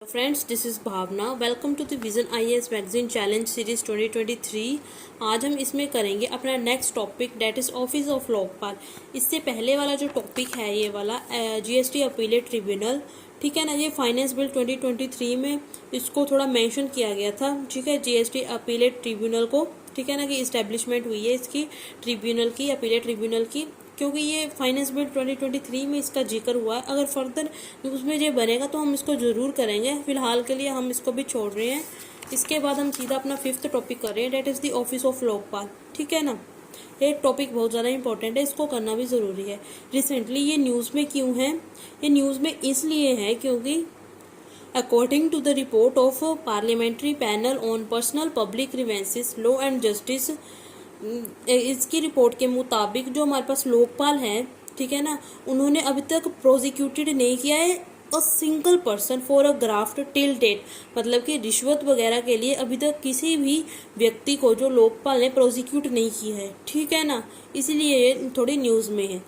Friends, this is Bhavna. Welcome to the Vision IAS magazine challenge series 2023। आज हम इसमें करेंगे अपना next topic, that is office of Lokpal. इससे पहले वाला जो टॉपिक है ये वाला जीएसटी अपीलेट ट्रिब्यूनल, ठीक है ना। ये फाइनेंस बिल 2023 में इसको थोड़ा मेंशन किया गया था, ठीक है, जीएसटी अपीलेट ट्रिब्यूनल को, ठीक है ना, कि इस्टेब्लिशमेंट हुई है इसकी ट्रिब्यूनल की, अपीलेट ट्रिब्यूनल की, क्योंकि ये फाइनेंस बिल 2023 में इसका जिक्र हुआ है। अगर फर्दर उसमें ये बनेगा तो हम इसको ज़रूर करेंगे, फिलहाल के लिए हम इसको भी छोड़ रहे हैं। इसके बाद हम सीधा अपना फिफ्थ टॉपिक कर रहे हैं, that is the office of Lokpal, ठीक है ना। ये टॉपिक बहुत ज़्यादा इंपॉर्टेंट है, इसको करना भी ज़रूरी है। रिसेंटली ये न्यूज़ में क्यों है? ये न्यूज़ में इसलिए है क्योंकि according to the report of parliamentary panel on personal public grievances law and justice, इसकी रिपोर्ट के मुताबिक जो हमारे पास लोकपाल हैं, ठीक है ना, उन्होंने अभी तक प्रोसिक्यूटेड नहीं किया है a single person for a graft till date. मतलब कि रिश्वत वगैरह के लिए अभी तक किसी भी व्यक्ति को जो लोकपाल ने प्रोसिक्यूट नहीं किया है, ठीक है ना। इसलिए ये थोड़ी न्यूज़ में है।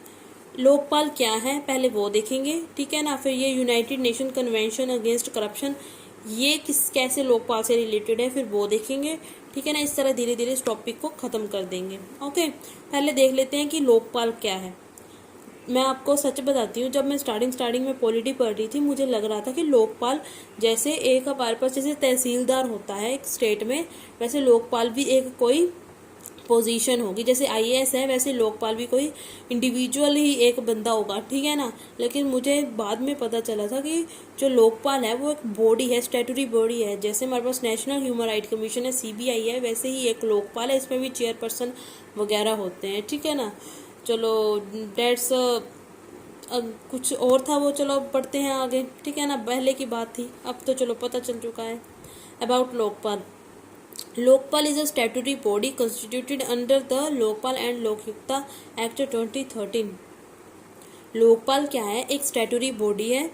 लोकपाल क्या है पहले वो देखेंगे, ठीक है ना। फिर ये United Nation convention against corruption, ये कैसे लोकपाल से रिलेटेड है, फिर वो देखेंगे, ठीक है ना। इस तरह धीरे धीरे इस टॉपिक को ख़त्म कर देंगे। ओके, पहले देख लेते हैं कि लोकपाल क्या है। मैं आपको सच बताती हूँ, जब मैं स्टार्टिंग में पॉलिटी पढ़ रही थी, मुझे लग रहा था कि लोकपाल जैसे एक हमारे पास जैसे तहसीलदार होता है एक स्टेट में, वैसे लोकपाल भी एक कोई पोजीशन होगी। जैसे आईएएस है वैसे लोकपाल भी कोई इंडिविजुअल ही एक बंदा होगा, ठीक है ना। लेकिन मुझे बाद में पता चला था कि जो लोकपाल है वो एक बॉडी है, स्टैट्यूटरी बॉडी है। जैसे हमारे पास नेशनल ह्यूमन राइट कमीशन है, सीबीआई है, वैसे ही एक लोकपाल है, इसमें भी चेयरपर्सन वगैरह होते हैं, ठीक है ना। चलो डेट्स कुछ और था वो, चलो पढ़ते हैं आगे, ठीक है ना। पहले की बात थी, अब तो चलो पता चल चुका है। About Lokpal, Lokpal is a statutory body constituted under the Lokpal and Lokayukta act 2013। Lokpal क्या है? एक स्टैट्यूटरी बॉडी है,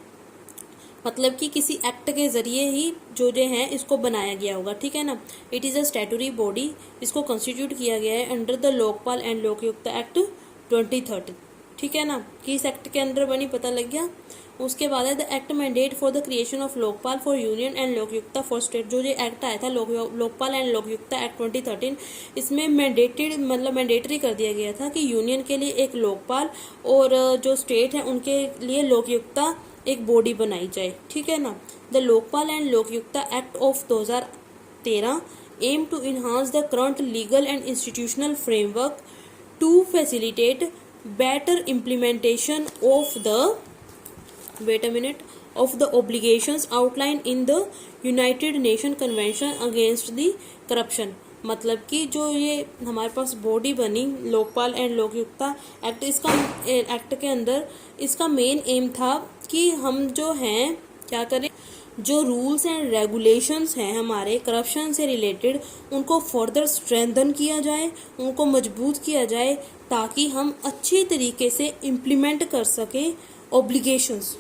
मतलब कि किसी एक्ट के जरिए ही जो है इसको बनाया गया होगा, ठीक है ना। It is a statutory body, इसको कंस्टिट्यूट किया गया है under the Lokpal and Lokayukta act 2013, ठीक है ना। कि इस एक्ट के अंदर बनी, पता लग गया। उसके बाद है the act mandate for the creation of Lokpal for union and Lokayukta for state. जो ये एक्ट आया था लोकपाल एंड लोकयुक्ता एक्ट 2013, इसमें मैंडेटरी कर दिया गया था कि यूनियन के लिए एक लोकपाल और जो स्टेट है उनके लिए लोकयुक्ता एक बॉडी बनाई जाए, ठीक है ना। The Lokpal and Lokayukta act of 2013 aim to enhance the current legal and institutional framework to facilitate better implementation of the obligations outlined in the United Nations Convention against the Corruption। मतलब कि जो ये हमारे पास बॉडी बनी लोकपाल एंड लोकयुक्ता एक्ट, इसका act के अंदर इसका मेन एम था कि हम जो हैं क्या करें, जो रूल्स एंड रेगुलेशंस हैं हमारे करप्शन से रिलेटेड, उनको फर्दर स्ट्रेंथन किया जाए, उनको मजबूत किया जाए, ताकि हम अच्छे तरीके से इम्प्लीमेंट कर सकें ऑब्लिगेशंस।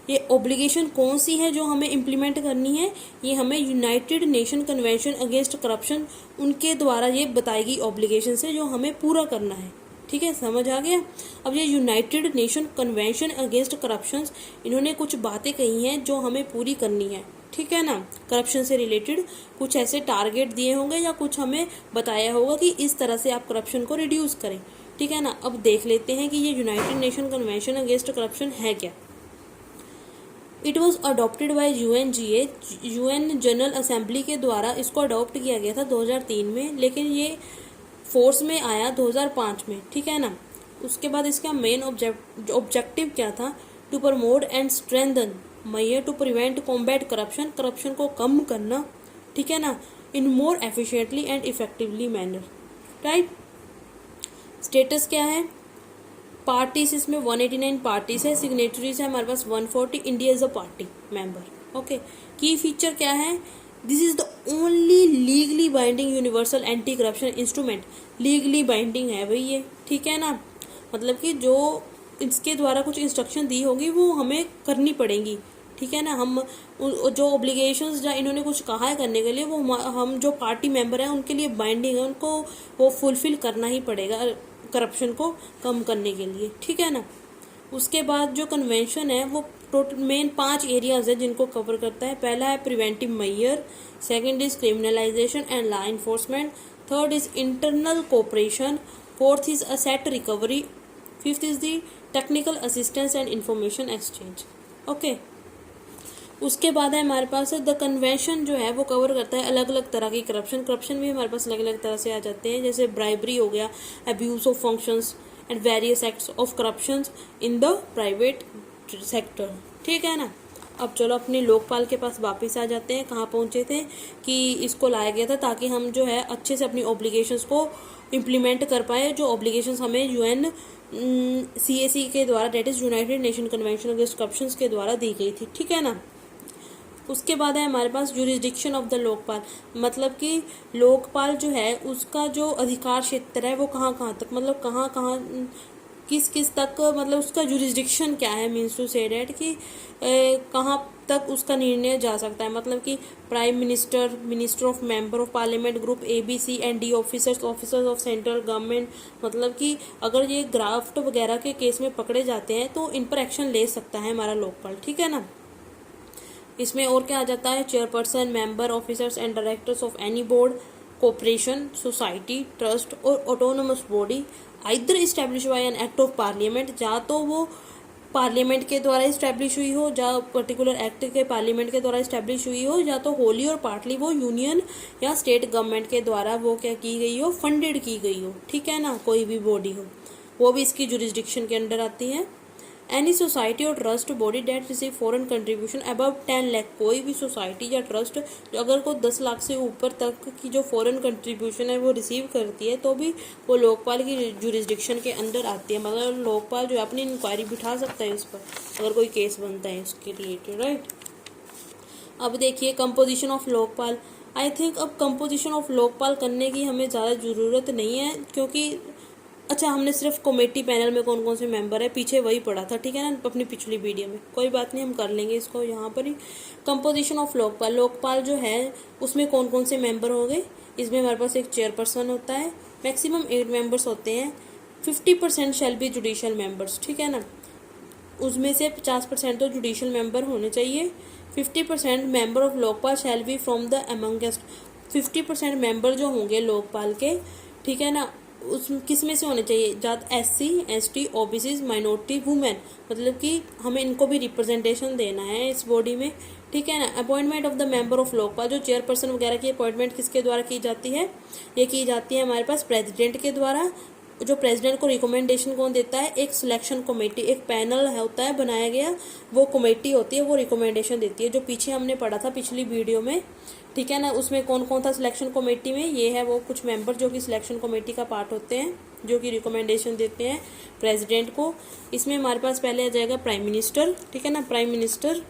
ये ऑब्लिगेशन कौन सी है जो हमें इम्प्लीमेंट करनी है? ये हमें United Nation convention against corruption, उनके द्वारा ये बताई गई ऑब्लिगेशन है जो हमें पूरा करना है, ठीक है, समझ आ गया। अब ये United Nation convention against corruption, इन्होंने कुछ बातें कही हैं जो हमें पूरी करनी है, ठीक है ना। करप्शन से रिलेटेड कुछ ऐसे टारगेट दिए होंगे या कुछ हमें बताया होगा कि इस तरह से आप करप्शन को रिड्यूस करें, ठीक है ना। अब देख लेते हैं कि ये United Nation convention against corruption है क्या। It was adopted by UNGA, UN general assembly के द्वारा इसको अडॉप्ट किया गया था 2003 में, लेकिन ये फोर्स में आया 2005 में, ठीक है ना। उसके बाद इसका मेन ऑब्जेक्टिव क्या था? टू प्रमोट एंड स्ट्रेंथन मयर to prevent combat corruption, corruption को कम करना, ठीक है ना, in more efficiently and effectively manner, right. Status क्या है? पार्टीज इसमें 189 पार्टीज है, सिग्नेटरीज है हमारे पास 140, India is a party member. Okay, की फीचर क्या है? This is the only legally binding universal anti corruption instrument. Legally binding है भाई ये, ठीक है ना। मतलब कि जो इसके द्वारा कुछ इंस्ट्रक्शन दी होगी वो हमें करनी पड़ेंगी, ठीक है ना। हम जो ऑब्लिगेशंस जो इन्होंने कुछ कहा है करने के लिए, वो हम जो पार्टी मेंबर हैं उनके लिए बाइंडिंग है, उनको वो फुलफिल करना ही पड़ेगा करप्शन को कम करने के लिए, ठीक है ना। उसके बाद जो कन्वेंशन है वो टोटल मेन 5 एरियाज है जिनको कवर करता है। पहला है preventive measure, second is criminalisation and law enforcement, third is internal cooperation, fourth is asset recovery, fifth is the technical assistance and information exchange. Okay, उसके बाद है हमारे पास द कन्वेंशन जो है वो कवर करता है अलग अलग तरह की करप्शन भी हमारे पास अलग अलग तरह से आ जाते हैं, जैसे ब्राइबरी हो गया, abuse of functions and various acts of corruption in the private sector. ठीक है ना। अब चलो अपने लोकपाल के पास वापस आ जाते हैं। कहाँ पहुंचे थे कि इसको लाया गया था ताकि हम जो है अच्छे से अपनी ऑब्लिगेशंस को इम्प्लीमेंट कर पाए, जो ऑब्लिगेशंस हमें UN CAC के द्वारा, that is United Nation convention against corruption के द्वारा दी गई थी। ठीक है ना। उसके बाद है हमारे पास जुरिस्डिक्शन ऑफ द लोकपाल, मतलब कि लोकपाल जो है उसका जो अधिकार क्षेत्र है वो कहाँ कहाँ तक, मतलब कहाँ कहाँ किस किस तक, मतलब उसका जुरिस्डिक्शन क्या है, मीन्स टू से डेट कि कहाँ तक उसका निर्णय जा सकता है। मतलब कि prime minister, minister of member of parliament, group ABC and D officers, officers of central government, मतलब कि अगर ये ग्राफ्ट वगैरह के केस में पकड़े जाते हैं तो इन पर एक्शन ले सकता है हमारा लोकपाल। ठीक है ना। इसमें और क्या आ जाता है, chairperson, member, officers and directors of any board, corporation, society, trust और autonomous body either establish by an act of parliament, या तो वो पार्लियामेंट के द्वारा इस्टेब्लिश हुई हो, या पर्टिकुलर एक्ट के पार्लियामेंट के द्वारा इस्टेब्लिश हुई हो, या तो होली और पार्टली वो यूनियन या स्टेट गवर्नमेंट के द्वारा वो क्या की गई हो, फंडेड की गई हो। ठीक है ना। कोई भी बॉडी हो वो भी इसकी जुरिस्डिक्शन के अंडर आती है। एनी सोसाइटी और trust body date receive foreign contribution above 10 lakh, कोई भी सोसाइटी या ट्रस्ट जो अगर को 10 लाख से ऊपर तक की जो फॉरेन कंट्रीब्यूशन है वो रिसीव करती है तो भी वो लोकपाल की जुरिस्डिक्शन के अंदर आती है। मतलब लोकपाल जो अपनी इंक्वायरी बिठा सकता है इस पर अगर कोई केस बनता है इसके रिलेटेड, राइट। अब देखिए composition of Lokpal. I think अब कंपोजिशन ऑफ लोकपाल करने की हमें ज़्यादा ज़रूरत नहीं है, क्योंकि अच्छा हमने सिर्फ कमेटी पैनल में कौन कौन से मेंबर है पीछे वही पढ़ा था। ठीक है ना, अपनी पिछली वीडियो में। कोई बात नहीं, हम कर लेंगे इसको यहाँ पर ही। कंपोजिशन ऑफ लोकपाल, लोकपाल जो है उसमें कौन कौन से मेंबर होंगे। इसमें हमारे पास एक चेयरपर्सन होता है, मैक्सिमम 8 मेंबर्स होते हैं, 50% शैल बी जुडिशियल मेंबर्स। ठीक है ना, उसमें से 50% तो जुडिशियल मेंबर होने चाहिए। 50% member of Lokpal shall be from the amongst, 50% member जो होंगे लोकपाल के, ठीक है ना, उस किस में से होने चाहिए, जात SC ST OBC minority women, मतलब कि हमें इनको भी रिप्रेजेंटेशन देना है इस बॉडी में। ठीक है ना। Appointment of the member of Lokpal, जो चेयरपर्सन वगैरह की अपॉइंटमेंट किसके द्वारा की जाती है, ये की जाती है हमारे पास प्रेसिडेंट के द्वारा। जो प्रेसिडेंट को रिकमेंडेशन कौन देता है, एक सिलेक्शन कमेटी, एक पैनल होता है बनाया गया, वो कमेटी होती है, वो रिकमेंडेशन देती है, जो पीछे हमने पढ़ा था पिछली वीडियो में। ठीक है ना, उसमें कौन कौन था सिलेक्शन कमेटी में, ये है वो कुछ मेंबर जो कि सिलेक्शन कमेटी का पार्ट होते हैं, जो कि रिकमेंडेशन देते हैं प्रेसिडेंट को। इसमें हमारे पास पहले आ जाएगा प्राइम मिनिस्टर। ठीक है ना, prime minister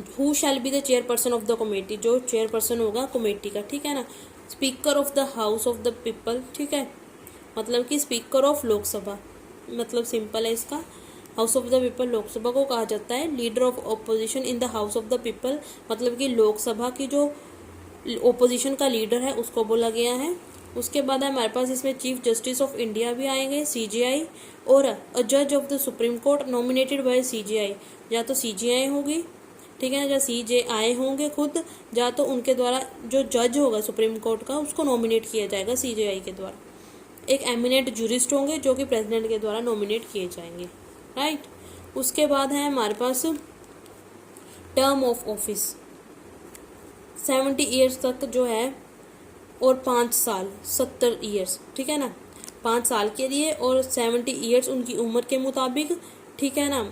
who shell be the chairperson of the committee, जो चेयरपर्सन होगा कमेटी का। ठीक है ना। Speaker of the house of the people, ठीक है, मतलब कि स्पीकर ऑफ लोकसभा, मतलब सिंपल है इसका, house of the people Lok Sabha को कहा जाता है। Leader of opposition in the house of the people, मतलब कि लोकसभा की जो ओपोजिशन का लीडर है उसको बोला गया है। उसके बाद हमारे पास इसमें चीफ जस्टिस ऑफ इंडिया भी आएंगे, CJI, और जज of the supreme court nominated by CJI, या तो CJI होगी, ठीक है ना, या CJI होंगे खुद, या तो उनके द्वारा जो जज होगा सुप्रीम कोर्ट का उसको नॉमिनेट किया जाएगा CJI के द्वारा। एक एमिनेंट जूरिस्ट होंगे जो कि प्रेसिडेंट के द्वारा नॉमिनेट किए जाएंगे, राइट। उसके बाद है हमारे पास टर्म ऑफ ऑफिस, 70 ईयर्स तक जो है, और 5 साल 70 ईयर्स, ठीक है ना, 5 साल के लिए और 70 ईयर्स उनकी उम्र के मुताबिक। ठीक है ना,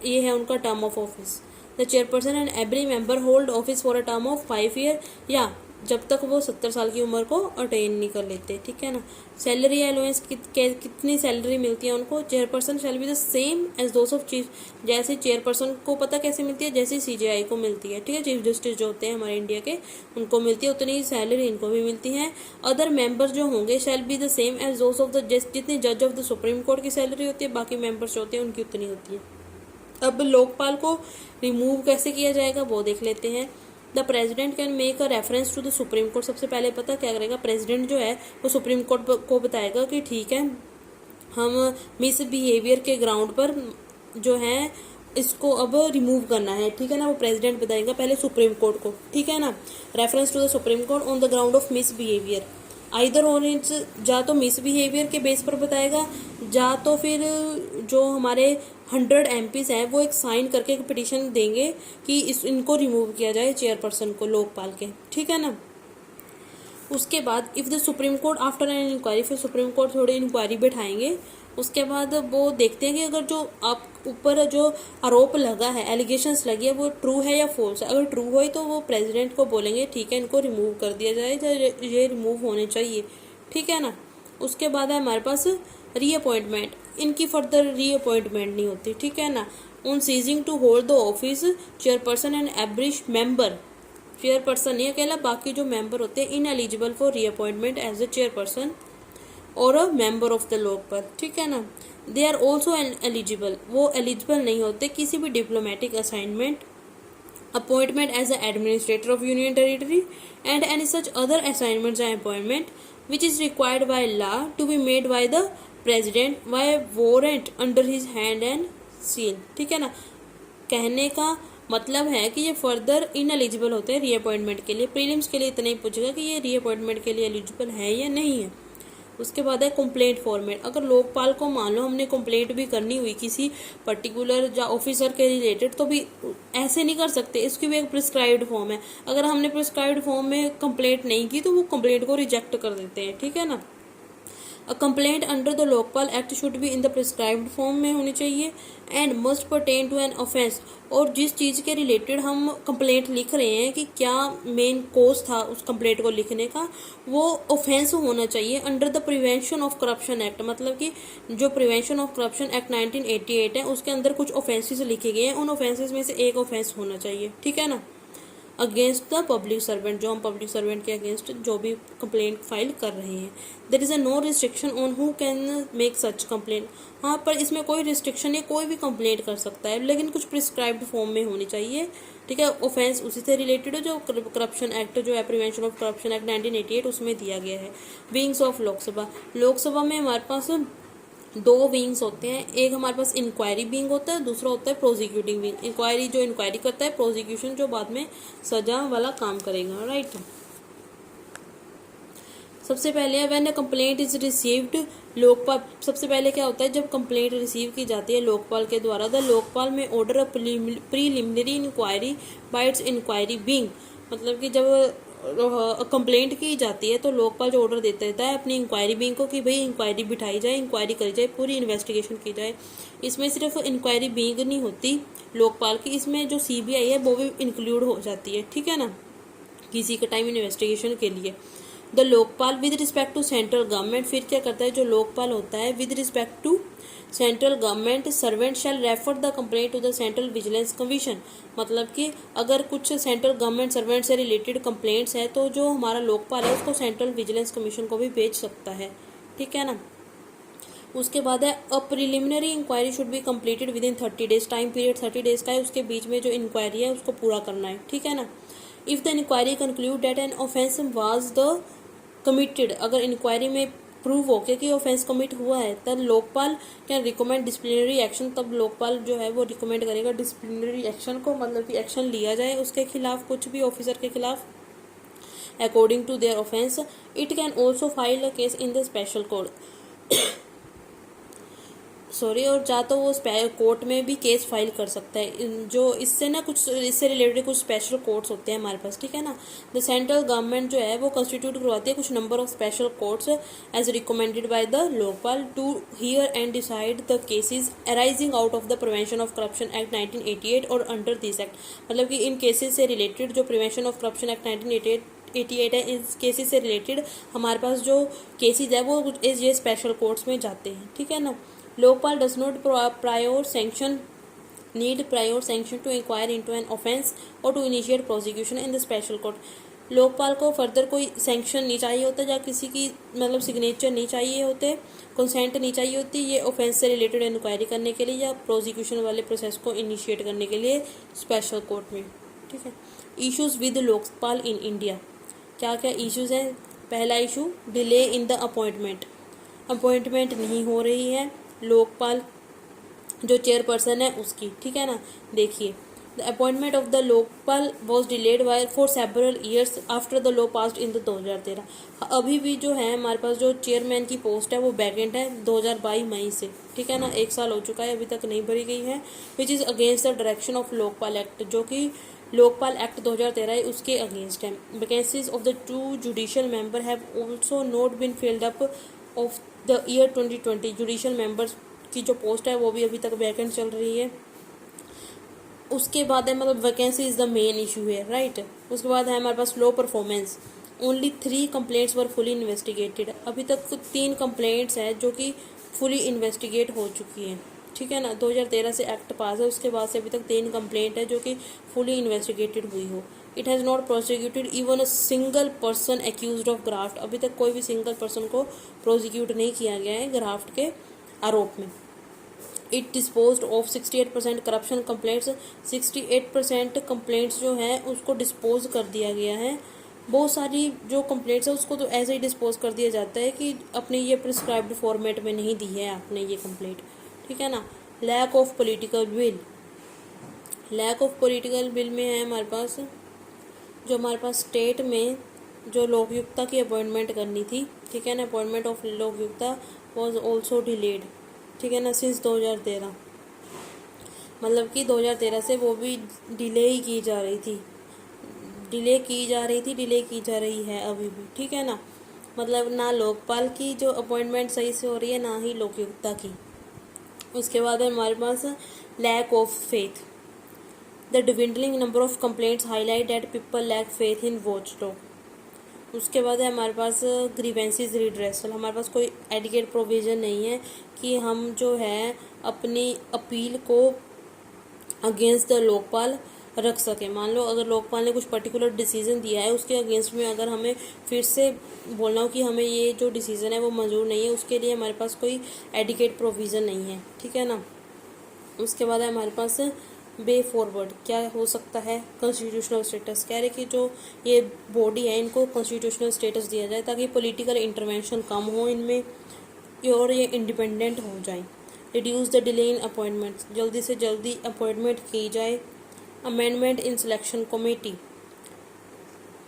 ये है उनका term of office. The chairperson and every member hold office for a term of 5 year, या जब तक वो 70 साल की उम्र को अटेन नहीं कर लेते। ठीक है ना। सैलरी अलाउंस कितनी सैलरी मिलती है उनको, chairperson shall be the same as those of chief, जैसे चेयरपर्सन को पता कैसे मिलती है, जैसे CJI को मिलती है। ठीक है, चीफ जस्टिस जो होते हैं हमारे इंडिया के उनको मिलती है उतनी ही सैलरी इनको भी मिलती है। अदर मेंबर्स जो होंगे shall be the same as those of the, जितनी जज ऑफ द सुप्रीम कोर्ट की सैलरी होती है बाकी मेंबर्स जो होते हैं उनकी उतनी होती है। अब लोकपाल को रिमूव कैसे किया जाएगा वो देख लेते हैं। The president can make a reference to the supreme court, सबसे पहले पता क्या करेगा, प्रेसिडेंट जो है वो सुप्रीम कोर्ट को बताएगा कि ठीक है हम मिस बिहेवियर के ग्राउंड पर जो है इसको अब रिमूव करना है, ठीक है ना, वो प्रेसिडेंट बताएगा पहले सुप्रीम कोर्ट को, ठीक है ना, reference to the supreme court on the ground of misbehaviour. Either on its, जा तो मिस बिहेवियर के बेस पर बताएगा, जा तो फिर जो हमारे 100 MPs हैं वो एक साइन करके एक पिटीशन देंगे कि इनको रिमूव किया जाए चेयरपर्सन को लोकपाल के, ठीक है ना। उसके बाद if the supreme court after an inquiry, फिर सुप्रीम कोर्ट थोड़ी इंक्वायरी बैठाएंगे, उसके बाद वो देखते हैं कि अगर जो आप ऊपर जो आरोप लगा है, एलिगेशंस लगी है, वो ट्रू है या फॉल्स है। अगर ट्रू हो तो वो प्रेसिडेंट को बोलेंगे ठीक है इनको रिमूव कर दिया जाए, ये रिमूव होने चाहिए, ठीक है ना। उसके बाद है हमारे पास रीअपॉइंटमेंट, इनकी फर्दर रीअपॉइंटमेंट नहीं होती, ठीक है ना। On ceasing to hold the office chairperson and average member, chairperson नहीं अकेला, बाकी जो मेंबर होते हैं ineligible for reappointment as a chairperson और a member of the Lokpal, ठीक है ना। दे आर ऑल्सो एलिजिबल, वो एलिजिबल नहीं होते किसी भी diplomatic assignment, appointment as a administrator of union territory and any such other assignments and appointment which is required by law to be made by the president by warrant under his hand and seal, ठीक है ना। कहने का मतलब है कि ये further in eligible होते हैं रीअपॉइंटमेंट के लिए। प्रीलिम्स के लिए इतना ही पूछेगा कि ये रीअपॉइंटमेंट के लिए एलिजिबल है या नहीं है। उसके बाद है कंप्लेंट फॉर्मेट, अगर लोकपाल को मान लो हमने कंप्लेंट भी करनी हुई किसी पर्टिकुलर या ऑफिसर के रिलेटेड, तो भी ऐसे नहीं कर सकते, इसकी भी एक प्रिस्क्राइब्ड फॉर्म है। अगर हमने प्रिस्क्राइब्ड फॉर्म में कंप्लेंट नहीं की तो वो कंप्लेंट को रिजेक्ट कर देते हैं, ठीक है ना। A complaint under the Lokpal act should be in the prescribed form में होनी चाहिए and must pertain to an offence, और जिस चीज़ के रिलेटेड हम कंप्लेंट लिख रहे हैं कि क्या मेन कोज था उस कंप्लेंट को लिखने का, वो ऑफेंस होना चाहिए under the prevention of corruption act. मतलब कि जो प्रिवेंशन ऑफ करप्शन एक्ट 1988 है उसके अंदर कुछ ऑफेंसेस लिखे गए हैं, उन ऑफेंसेस में से एक ऑफेंस होना चाहिए, ठीक है ना। अगेंस्ट द पब्लिक सर्वेंट, जो हम पब्लिक सर्वेंट के अगेंस्ट जो भी कंप्लेंट फाइल कर रहे हैं। There is a no restriction on who can make such complaint, हाँ पर इसमें कोई रिस्ट्रिक्शन नहीं, कोई भी कंप्लेंट कर सकता है, लेकिन कुछ प्रिस्क्राइब्ड फॉर्म में होनी चाहिए, ठीक है। ऑफेंस उसी से रिलेटेड है जो करप्शन एक्ट जो है, प्रिवेंशन ऑफ करप्शन एक्ट 1988 उसमें दिया गया है। विंग्स ऑफ लोकसभा, लोकसभा में हमारे पास 2 विंग्स होते हैं, एक हमारे पास इंक्वायरी विंग होता है, दूसरा होता है प्रोसिक्यूटिंग विंग। इंक्वायरी जो इंक्वायरी करता है, प्रोसिक्यूशन जो बाद में सजा वाला काम करेगा, राइट। सबसे पहले है when a complaint is received, Lokpal, सबसे पहले क्या होता है जब कंप्लेंट रिसीव की जाती है लोकपाल के द्वारा, द लोकपाल में order a preliminary inquiry by its inquiry wing. मतलब कि जब कंप्लेंट की जाती है तो लोकपाल जो ऑर्डर देता है अपनी इंक्वायरी विंग को कि भाई इंक्वायरी बिठाई जाए, इंक्वायरी करी जाए, पूरी इन्वेस्टिगेशन की जाए। इसमें सिर्फ इंक्वायरी विंग नहीं होती लोकपाल की, इसमें जो CBI है वो भी इंक्लूड हो जाती है, ठीक है ना, किसी के टाइम इन्वेस्टिगेशन के लिए। The Lokpal with respect to central government, फिर क्या करता है जो लोकपाल होता है with respect to central government, servant shall refer the complaint to the central vigilance commission. मतलब कि अगर कुछ सेंट्रल गवर्नमेंट सर्वेंट से रिलेटेड कंप्लेंट्स है तो जो हमारा लोकपाल है उसको सेंट्रल विजिलेंस कमीशन को भी भेज सकता है, ठीक है ना। उसके बाद है a preliminary inquiry should be completed within 30 days, time period 30 days का है, उसके बीच में जो इंक्वायरी है उसको पूरा करना है, ठीक है ना। If the inquiry conclude that an offence was the committed, अगर इंक्वायरी में प्रूव हो कि ऑफेंस कमिट हुआ है तब Lokpal can recommend disciplinary action, तब लोकपाल जो है वो रिकमेंड करेगा डिसिप्लिनरी एक्शन को, मतलब कि एक्शन लिया जाए उसके खिलाफ, कुछ भी ऑफिसर के खिलाफ according to their offence. It can also file a case in the special court sorry, और जा तो वो कोर्ट में भी केस फाइल कर सकता है, जो इससे ना कुछ इससे रिलेटेड कुछ स्पेशल कोर्ट्स होते हैं हमारे पास, ठीक है ना। द सेंट्रल गवर्नमेंट जो है वो कंस्टिट्यूट करवाती है कुछ number of special courts as recommended by the Lokpal to hear and decide the cases arising out of the prevention of corruption act 1988 और अंडर दिस एक्ट। मतलब कि इन केसेस से रिलेटेड जो प्रिवेंशन ऑफ करप्शन एक्ट 1988 है, इस cases से related हमारे पास जो केसेस है वो ये स्पेशल कोर्ट्स में जाते हैं, ठीक है ना। Lokpal does not need prior sanction to inquire into an offence or to initiate prosecution in the special court। Lokpal को फर्दर कोई सैंक्शन नहीं चाहिए होता या किसी की मतलब सिग्नेचर नहीं चाहिए होते, कंसेंट नहीं चाहिए होती ये ऑफेंस से रिलेटेड इंक्वायरी करने के लिए या प्रोसिक्यूशन वाले प्रोसेस को इनिशिएट करने के लिए स्पेशल कोर्ट में, ठीक है। Issues with Lokpal in India, क्या क्या इश्यूज हैं। पहला issue delay in the appointment नहीं हो रही है, लोकपाल जो चेयरपर्सन है उसकी, ठीक है ना। देखिए, the appointment of the Lokpal was delayed by for several years after the law passed in the 2013। अभी भी जो है हमारे पास जो चेयरमैन की पोस्ट है वो वैकेंट है 2022 मई से, ठीक है ना। 1 साल हो चुका है, अभी तक नहीं भरी गई है, which is against the direction of Lokpal act, जो कि लोकपाल एक्ट 2013 है उसके अगेंस्ट है। Vacancies of the 2 judicial member have also not been filled up of the year 2020। Judicial members की जो पोस्ट है वो भी अभी तक वैकेंट चल रही है। उसके बाद है मतलब vacancy is the main issue है, राइट। उसके बाद है हमारे पास low performance, only 3 complaints were fully investigated. अभी तक 3 कंप्लेंट्स हैं जो कि फुली इन्वेस्टिगेट हो चुकी हैं, ठीक है ना। 2013 से एक्ट पास है, उसके बाद से अभी तक 3 कंप्लेंट है जो कि फुली इन्वेस्टिगेटेड हुई हो। It has not prosecuted even a single person accused of graft. अभी तक कोई भी सिंगल पर्सन को प्रोसिक्यूट नहीं किया गया है ग्राफ्ट के आरोप में। It dispose of 68% corruption complaints. 68% complaints जो हैं उसको डिस्पोज कर दिया गया है। बहुत सारी जो कंप्लेंट्स है उसको तो ऐसे ही डिस्पोज कर दिया जाता है कि अपने ये प्रिस्क्राइब्ड फॉर्मेट में नहीं दी है आपने ये कंप्लेंट, ठीक है ना। Lack of political will, lack of political will में है हमारे पास जो हमारे पास स्टेट में जो लोकयुक्ता की अपॉइंटमेंट करनी थी, ठीक है ना। Appointment of Lokayukta was also delayed, ठीक है ना, सिंस 2013। मतलब कि 2013 से वो भी डिले ही की जा रही थी, डिले की जा रही है अभी भी, ठीक है ना। मतलब ना लोकपाल की जो अपॉइंटमेंट सही से हो रही है, ना ही लोकयुक्ता की। उसके बाद है हमारे पास lack of faith, the dwindling number of complaints highlight that people lack faith in watchdog. उसके बाद है हमारे पास ग्रीवेंसीज रिड्रेसल। हमारे पास कोई एडिकेट प्रोविज़न नहीं है कि हम जो है अपनी अपील को अगेंस्ट द लोकपाल रख सकें। मान लो अगर लोकपाल ने कुछ पर्टिकुलर डिसीजन दिया है, उसके अगेंस्ट में अगर हमें फिर से बोलना हो कि हमें ये जो डिसीजन है वो मंजूर नहीं है, उसके लिए हमारे पास कोई एडिकेट प्रोविज़न नहीं है, ठीक है ना। उसके बाद है हमारे पास वे फॉरवर्ड, क्या हो सकता है, कॉन्स्टिट्यूशनल स्टेटस। कह रहे कि जो ये बॉडी है इनको कॉन्स्टिट्यूशनल स्टेटस दिया जाए ताकि पॉलिटिकल इंटरवेंशन कम हो इनमें और ये इंडिपेंडेंट हो जाए। Reduce the delay in appointments, जल्दी से जल्दी अपॉइंटमेंट की जाए। अमेंडमेंट इन सिलेक्शन कमेटी,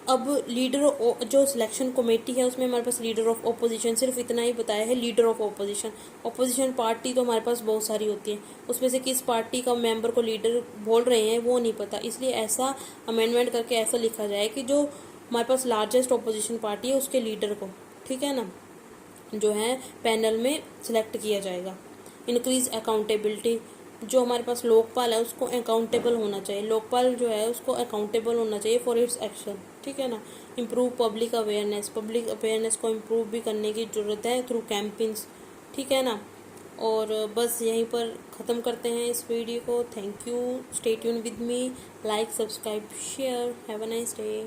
अब लीडर जो सिलेक्शन कमेटी है उसमें हमारे पास लीडर ऑफ ओपोजिशन, सिर्फ इतना ही बताया है, leader of opposition. Opposition party तो हमारे पास बहुत सारी होती है, उसमें से किस पार्टी का मेंबर को लीडर बोल रहे हैं वो नहीं पता, इसलिए ऐसा अमेंडमेंट करके ऐसा लिखा जाए कि जो हमारे पास लार्जेस्ट ओपोजिशन पार्टी है उसके लीडर को, ठीक है ना, जो है पैनल में सिलेक्ट किया जाएगा। इंक्रीज अकाउंटेबिलिटी, जो हमारे पास लोकपाल है उसको अकाउंटेबल होना चाहिए, लोकपाल जो है उसको अकाउंटेबल होना चाहिए फॉर इट्स एक्शन, ठीक है ना। Improve public awareness, public awareness को इम्प्रूव भी करने की ज़रूरत है थ्रू कैंपेन्स, ठीक है ना। और बस यहीं पर ख़त्म करते हैं इस वीडियो को। Thank you, stay tune with me, like, subscribe, share, have a nice day.